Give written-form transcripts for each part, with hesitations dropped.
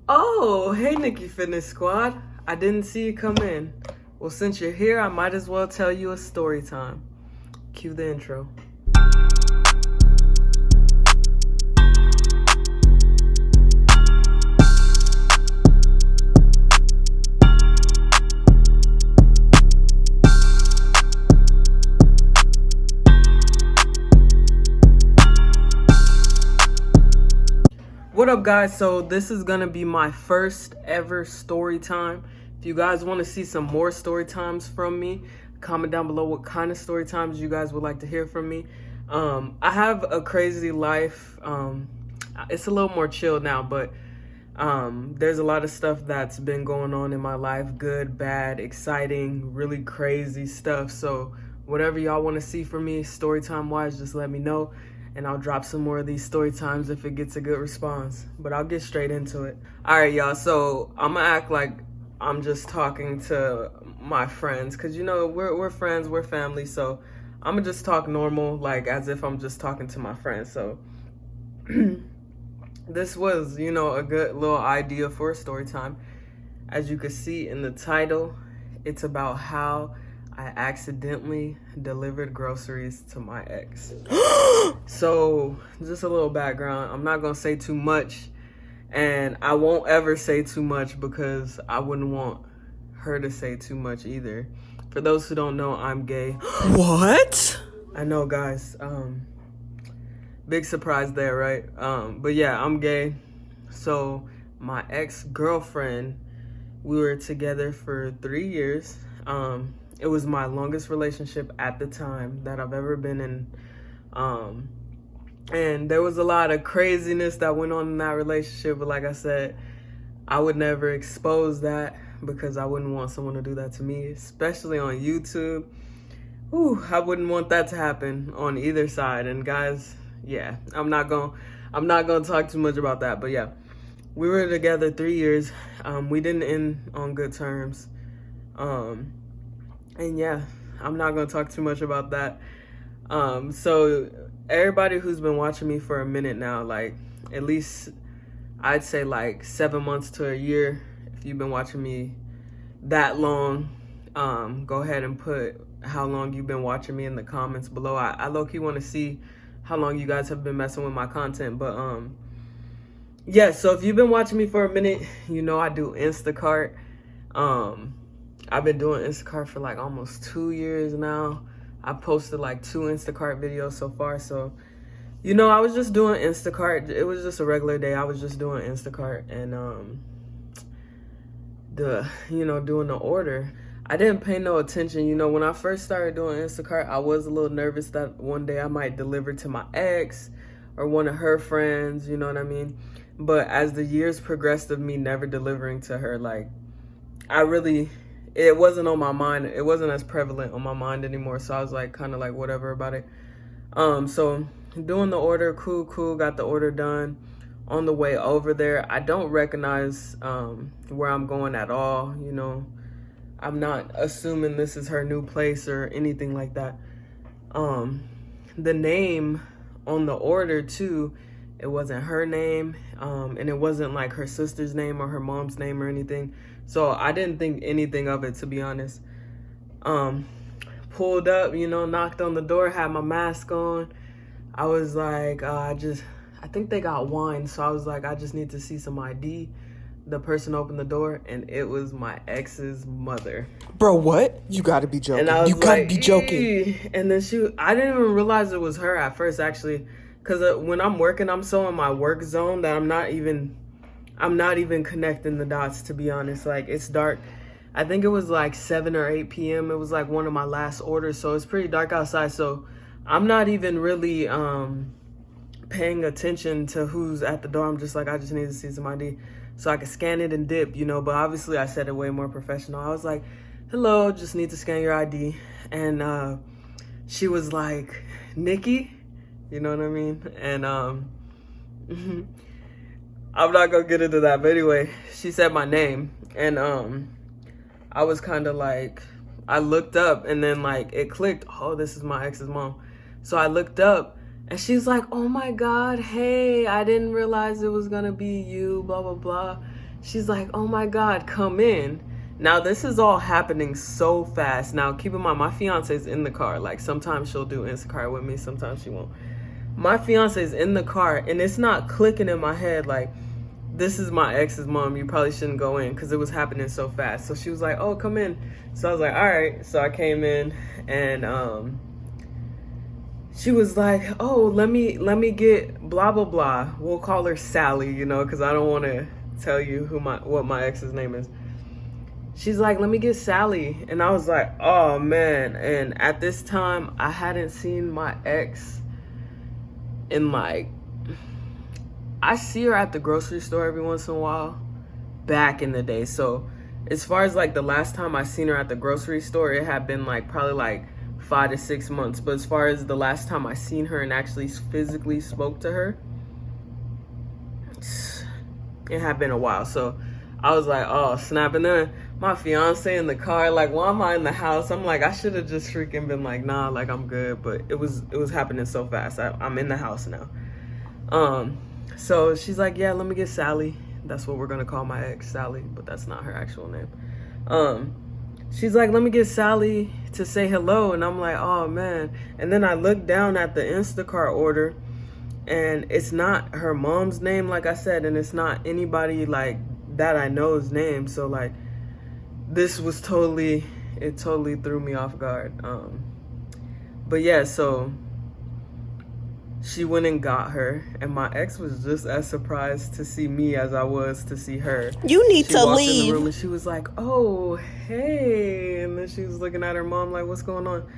Oh, hey Nikki Fitness Squad. I didn't see you come in. Well, since you're here, I might as well tell you a story time. Cue the intro. What up, guys? So this is gonna be my first ever story time. If you guys want to see some more story times from me, comment down below what kind of story times you guys would like to hear from me. I have a crazy life. It's a little more chill now, but there's a lot of stuff that's been going on in my life. Good, bad, exciting, really crazy stuff. So whatever y'all want to see from me story time wise, just let me know. And I'll drop some more of these story times if it gets a good response. But I'll get straight into it. All right, y'all. So I'm gonna act like I'm just talking to my friends, cause you know we're friends, we're family. So I'm gonna just talk normal, like as if I'm just talking to my friends. So this was, you know, a good little idea for a story time. As you can see in the title, it's about how I accidentally delivered groceries to my ex. So just a little background. I'm not gonna say too much, and I won't ever say too much because I wouldn't want her to say too much either. For those who don't know, I'm gay. What? I know, guys. Big surprise there, right? But yeah, I'm gay. So my ex-girlfriend, we were together for 3 years. It was my longest relationship at the time that I've ever been in. And there was a lot of craziness that went on in that relationship. But like I said, I would never expose that because I wouldn't want someone to do that to me, especially on YouTube. Ooh, I wouldn't want that to happen on either side. And guys, yeah, I'm not gonna talk too much about that. But yeah, we were together 3 years. We didn't end on good terms. And yeah, I'm not gonna talk too much about that. So everybody who's been watching me for a minute now, like at least I'd say like 7 months to a year, if you've been watching me that long, go ahead and put how long you've been watching me in the comments below. I low-key want to see how long you guys have been messing with my content. But yeah, so if you've been watching me for a minute, you know I do Instacart. I've been doing Instacart for like almost 2 years now. I posted like 2 Instacart videos so far. So, you know, I was just doing Instacart. It was just a regular day. I was just doing Instacart and doing the order. I didn't pay no attention. You know, when I first started doing Instacart, I was a little nervous that one day I might deliver to my ex or one of her friends, you know what I mean? But as the years progressed of me never delivering to her, like it wasn't on my mind. It wasn't as prevalent on my mind anymore. So I was like, kind of like whatever about it. So doing the order, cool, got the order done. On the way over there, I don't recognize where I'm going at all. You know, I'm not assuming this is her new place or anything like that. The name on the order too, it wasn't her name, and it wasn't like her sister's name or her mom's name or anything. So I didn't think anything of it, to be honest. Pulled up, you know, knocked on the door, had my mask on. I was like, I think they got wine. So I was like, I just need to see some ID. The person opened the door and it was my ex's mother. Bro, what? You gotta be joking. And I was you gotta be joking. Eee. And then I didn't even realize it was her at first, actually. Because when I'm working, I'm so in my work zone that I'm not even connecting the dots, to be honest. Like, it's dark. I think it was like 7 or 8 p.m. It was like one of my last orders. So it's pretty dark outside. So I'm not even really paying attention to who's at the door. I'm just like, I just need to see some ID so I can scan it and dip, you know. But obviously I said it way more professional. I was like, hello, just need to scan your ID. And she was like, Nikki, you know what I mean? And I'm not gonna get into that, but anyway, she said my name, and I was kind of like, I looked up, and then like it clicked. Oh, this is my ex's mom. So I looked up, and she's like, "Oh my God, hey, I didn't realize it was gonna be you." Blah blah blah. She's like, oh my God, come in. Now, this is all happening so fast. Now, keep in mind, my fiance's in the car. Like, sometimes she'll do Instacart with me, sometimes she won't. My fiance's in the car, and it's not clicking in my head, like, this is my ex's mom. You probably shouldn't go in, because it was happening so fast. So she was like, oh, come in. So I was like, all right. So I came in, and she was like, oh, let me get blah, blah, blah. We'll call her Sally, you know, because I don't want to tell you what my ex's name is. She's like, let me get Sally. And I was like, oh, man. And at this time, I hadn't seen my ex in like, I see her at the grocery store every once in a while back in the day. So as far as like the last time I seen her at the grocery store, it had been like probably like 5 to 6 months. But as far as the last time I seen her and actually physically spoke to her, it had been a while. So I was like, oh, snap. And then my fiance in the car, like, why am I in the house? I'm like, I should have just freaking been like, nah, like, I'm good. But it was happening so fast. I'm in the house now. So she's like, yeah, let me get Sally. That's what we're going to call my ex, Sally. But that's not her actual name. She's like, let me get Sally to say hello. And I'm like, oh, man. And then I look down at the Instacart order, and it's not her mom's name, like I said, and it's not anybody like that I know's name. So like, this was totally threw me off guard. But yeah, so she went and got her, and my ex was just as surprised to see me as I was to see her. You need to leave. She walked in the room and she was like, oh, hey. And then she was looking at her mom like, what's going on?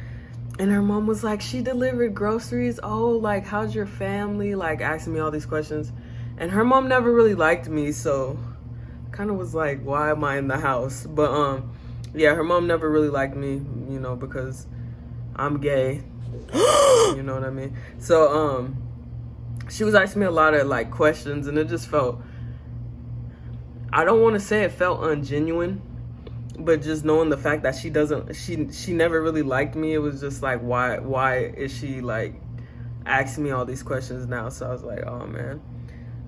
And her mom was like, she delivered groceries. Oh, like, how's your family? Like, asking me all these questions. And her mom never really liked me, so kind of was like, why am I in the house? But yeah, her mom never really liked me, you know, because I'm gay. You know what I mean? So she was asking me a lot of like questions, and it just felt, I don't want to say it felt ungenuine, but just knowing the fact that she never really liked me, it was just like, why is she like asking me all these questions now? So I was like, oh man,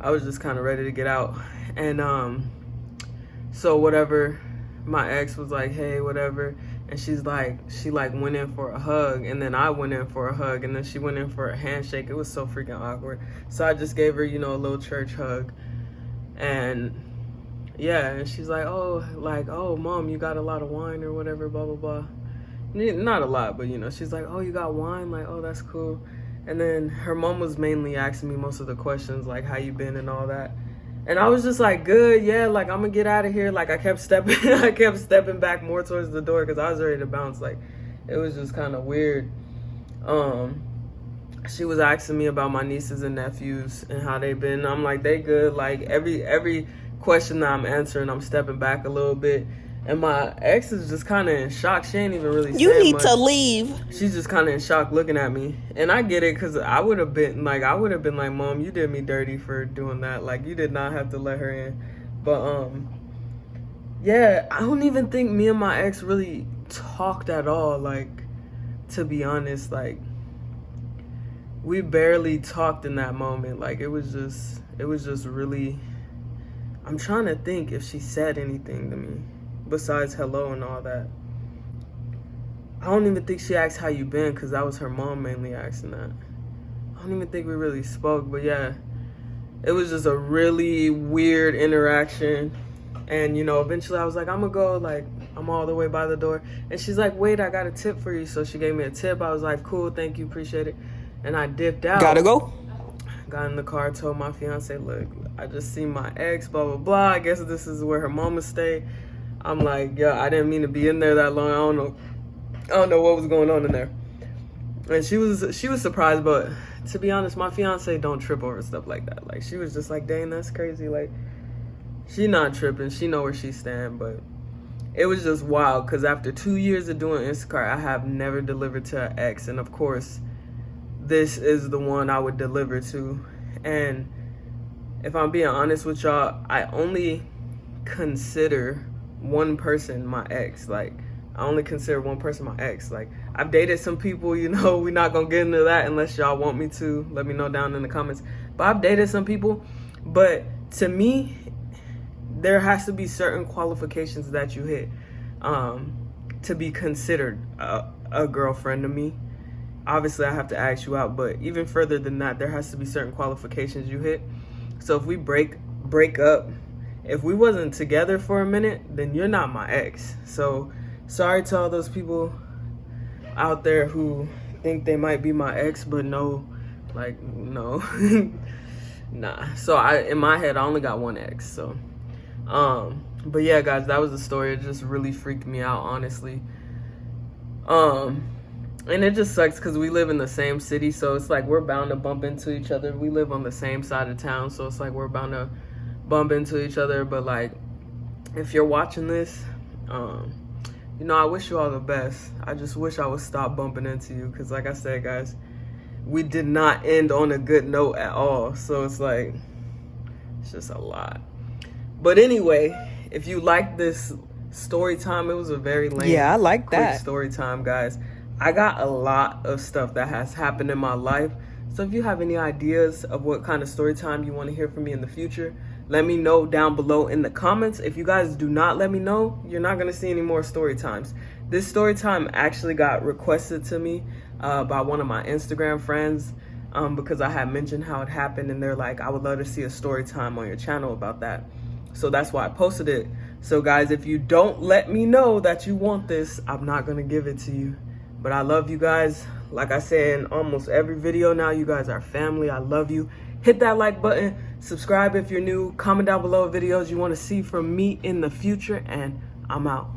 I was just kind of ready to get out. And so whatever, my ex was like, hey, whatever. And she went in for a hug, and then I went in for a hug, and then she went in for a handshake. It was so freaking awkward. So I just gave her, you know, a little church hug. And yeah, and she's like, oh, mom, you got a lot of wine or whatever, blah, blah, blah. Not a lot, but you know, she's like, oh, you got wine? Like, oh, that's cool. And then her mom was mainly asking me most of the questions, like, how you been and all that. And I was just like, good, yeah, like, I'm gonna get out of here. Like, I kept stepping back more towards the door because I was ready to bounce. Like, it was just kind of weird. She was asking me about my nieces and nephews and how they been. I'm like, they good. Like, every question that I'm answering, I'm stepping back a little bit. And my ex is just kind of in shock. She ain't even really saying much. You need to leave. She's just kind of in shock looking at me. And I get it, because I would have been like, Mom, you did me dirty for doing that. Like, you did not have to let her in. But, yeah, I don't even think me and my ex really talked at all. Like, to be honest, like, we barely talked in that moment. Like, it was just really, I'm trying to think if she said anything to me besides hello and all that. I don't even think she asked how you been, because that was her mom mainly asking that. I don't even think we really spoke, but yeah, it was just a really weird interaction. And you know, eventually I was like, I'm gonna go, like, I'm all the way by the door. And she's like, wait, I got a tip for you. So she gave me a tip. I was like, cool, thank you, appreciate it. And I dipped out. Gotta go. Got in the car, told my fiance, look, I just seen my ex, blah, blah, blah. I guess this is where her mama stay. I'm like, yo, I didn't mean to be in there that long. I don't know what was going on in there. And she was surprised, but to be honest, my fiance don't trip over stuff like that. Like, she was just like, dang, that's crazy. Like, she not tripping. She know where she stand, but it was just wild, because after 2 years of doing Instacart, I have never delivered to an ex. And of course, this is the one I would deliver to. And if I'm being honest with y'all, I only consider one person my ex. Like, I only consider one person my ex. Like, I've dated some people, you know, we're not gonna get into that unless y'all want me to. Let me know down in the comments. But I've dated some people, but to me, there has to be certain qualifications that you hit to be considered a girlfriend to me. Obviously, I have to ask you out, but even further than that, there has to be certain qualifications you hit. So if we break up, if we wasn't together for a minute, then you're not my ex. So sorry to all those people out there who think they might be my ex, but no, like, no. Nah. So in my head, I only got one ex. So but yeah, guys, that was the story. It just really freaked me out, honestly. And it just sucks because we live in the same city, so it's like we're bound to bump into each other. We live on the same side of town, so it's like we're bound to bump into each other. But like, if you're watching this, you know, I wish you all the best. I just wish I would stop bumping into you, because like I said, guys, we did not end on a good note at all. So it's like, it's just a lot. But anyway, if you like this story time, it was a very lame, Yeah, I like quick that. story time, guys. I got a lot of stuff that has happened in my life. So if you have any ideas of what kind of story time you want to hear from me in the future, let me know down below in the comments. If you guys do not let me know, you're not going to see any more story times. This story time actually got requested to me by one of my Instagram friends because I had mentioned how it happened, and they're like, I would love to see a story time on your channel about that. So that's why I posted it. So guys, if you don't let me know that you want this, I'm not going to give it to you. But I love you guys. Like I said in almost every video now, you guys are family. I love you. Hit that like button. Subscribe if you're new. Comment down below videos you want to see from me in the future. And I'm out.